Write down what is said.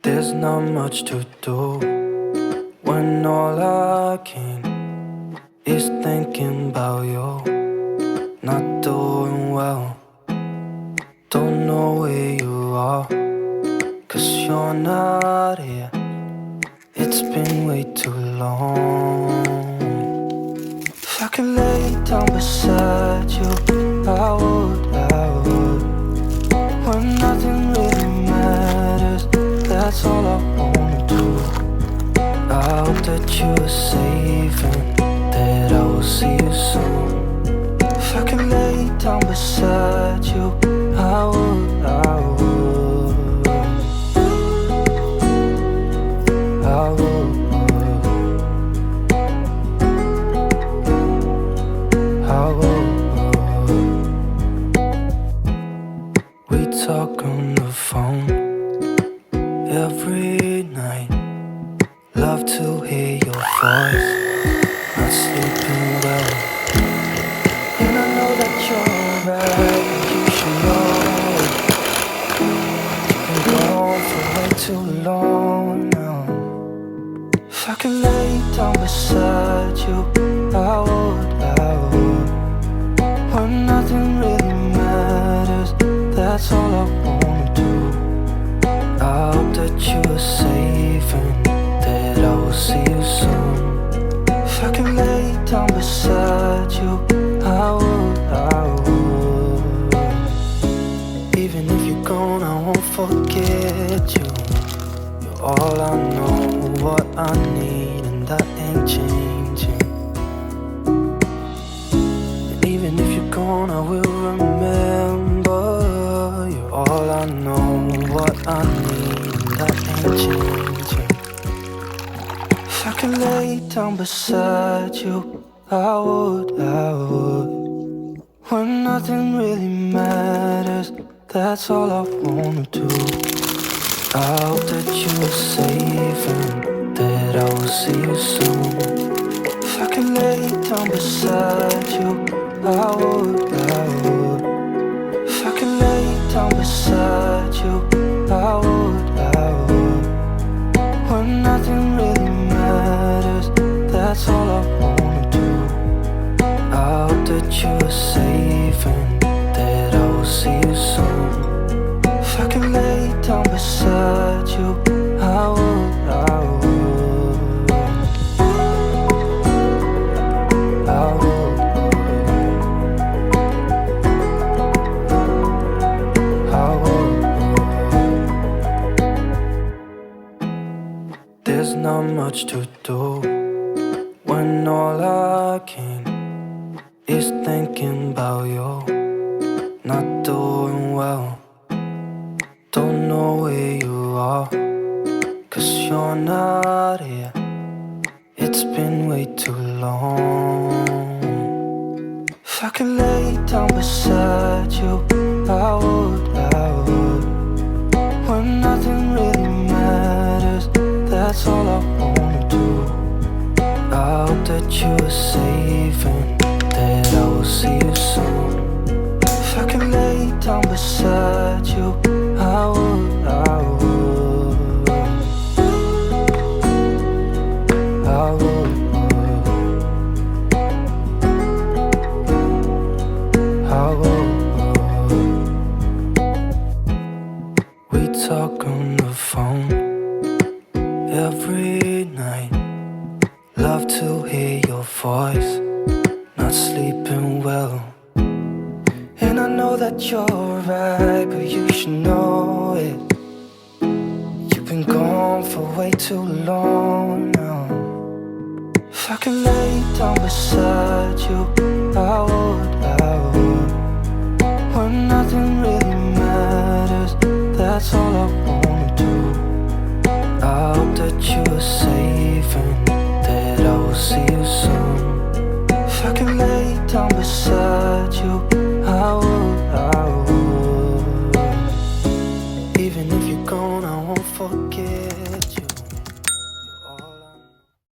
There's not much to do when all I can is thinking about you. Not doing well, don't know where you are, 'cause you're not here. It's been way too long. If I could lay down beside you, I would. When nothing really matters, that's all I wanna do. I hope that you are safe and that I will see you soon. If I could lay down beside you, I would. We talk on the phone every night. Love to hear your voice. Not sleeping well, and I know that you're right. You should know you've been gone for way too long now. If I could lay down beside you, I would. When nothing really matters, that's all I wanna do. I hope that you are safe and that I will see you soon. If I can lay down beside you, I would. Even if you're gone, I won't forget you. You're all I know, what I need, and that ain't changing. And even if you're gone, I will remember. You're all I know, what I need, and that ain't changing. If I could lay down beside you, I would. When nothing really matters, that's all I wanna do. I hope that you are safe and that I will see you soon. If I could lay down beside you, I would. If I could lay down beside you, I would. When nothing really matters, that's all I wanna do. I hope that you are safe and that I will see you soon. If I could lay down beside you, I would. There's not much to do when all I can is thinking about you. Not doing well, don't know where you are, 'cause you're not here. It's been way too long. If I could lay down beside you, I would. When nothing really matters, that's all I wanna do. I hope that you are safe and that I will see you soon. If I could lay down beside you, I would. We talk on the phone every night. Love to hear your voice. Not sleeping well, and I know that you're right, but you should know it. You've been gone for way too long now. If I could lay down beside you, I would.